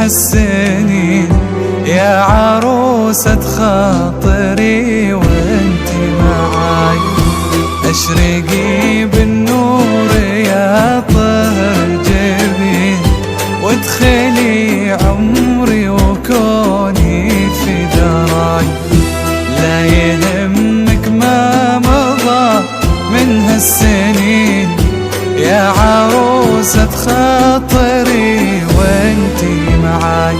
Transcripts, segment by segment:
هالسنين يا عروسة خاطري وانتي معاي. اشرقي بالنور يا طهر جبين وادخلي عمري وكوني في دراي. لا يهمك ما مضى من هالسنين يا عروسة خاطري وانتي معاي.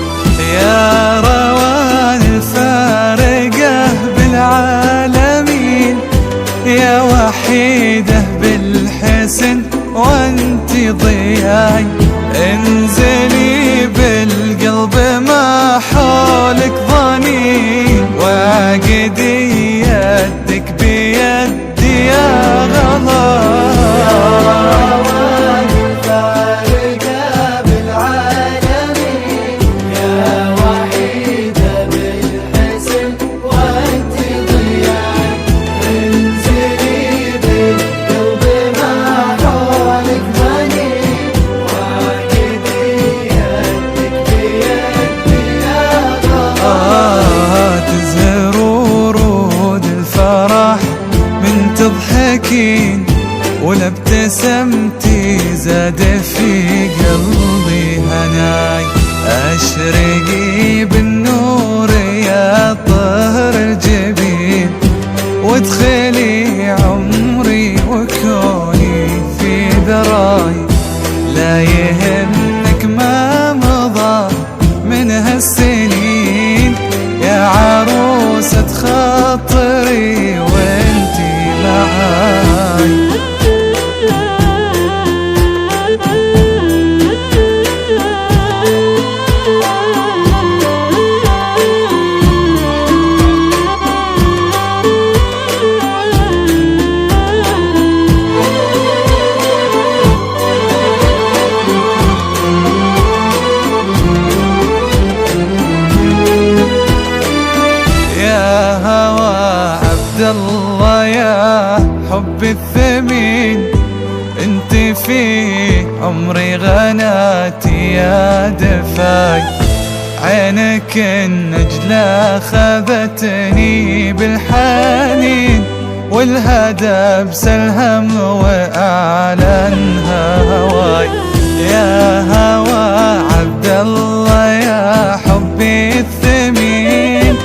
يا روان الفارقة بالعالمين يا وحيدة بالحسن وانتي ضياي. انزلي بالقلب ما حولك ظنين وعقدي يدك بيدي يا غلا. تضحكين ولا ابتسمتي زاد في قلبي هناي. اشرقي بالنور يا طهر الجبين وادخلي عمري وكوني في ذراي. لا يهمك ما مضى من هالسنين يا عروسة خاطري وانتي معاي. الله يا حب الثمين انت في عمري غناتي يا دفاي. عينك النجلة خذتني بالحنين والهدى بسلهم واعلنها هواي. يا هوا عبد الله يا حبي الثمين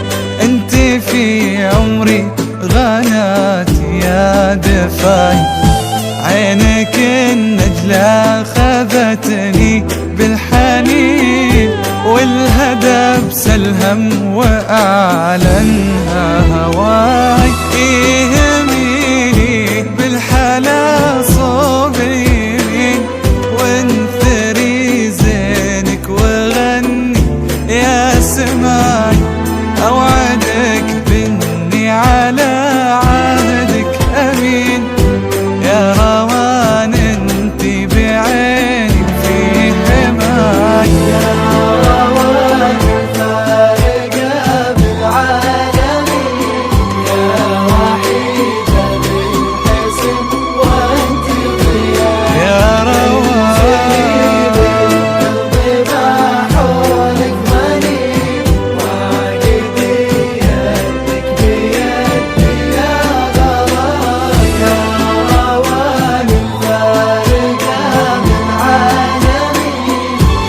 انت في عمري غناتي يا دفاي. عينك النجلة خذتني بالحنين والهدى بسلهم واعلنها هواي. يهميني بالحلا صوب اليمين وانثري زينك وغني يا سماي. اوعدك باني على عهدك أمين يا روان انتي بعينك في حماي. يا روان الفارقة بالعالمين يا وحيدة بالحسن وانتي ضياء. يا روان بالقلب ما حولك ظنين وعقدي يدك بيدي يا غلا. يا روان الفارقة بالعالمين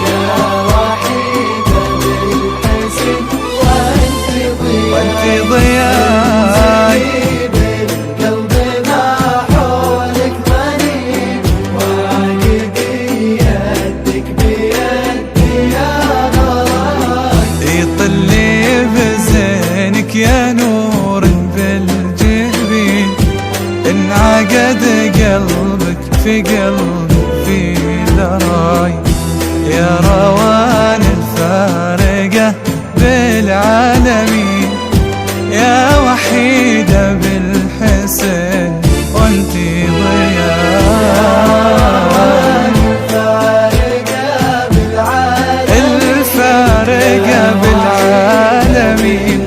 يا وحيدة بالحسن وانتي ضياء. بالقلب ما حولك ظنين وعقدي يدك بيدي يا غلا. يطلي بزينك يا نور بالجبين انعقد قلبك في قلبي في ذراي. يا روان الفارقة بالعالمين يا وحيدة بالحسن وانتي ضياء. الفارقة بالعالمين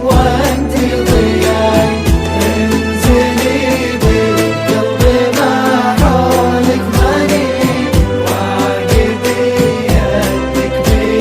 وانتي ضياي. انزلي بالقلب ما حولك ظنين وعقدي يدك بيدي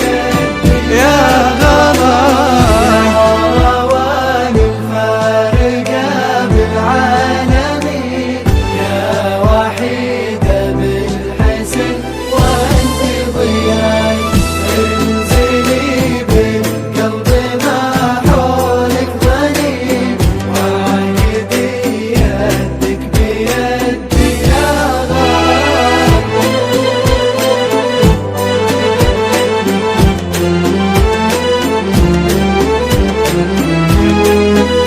بالقلب معي.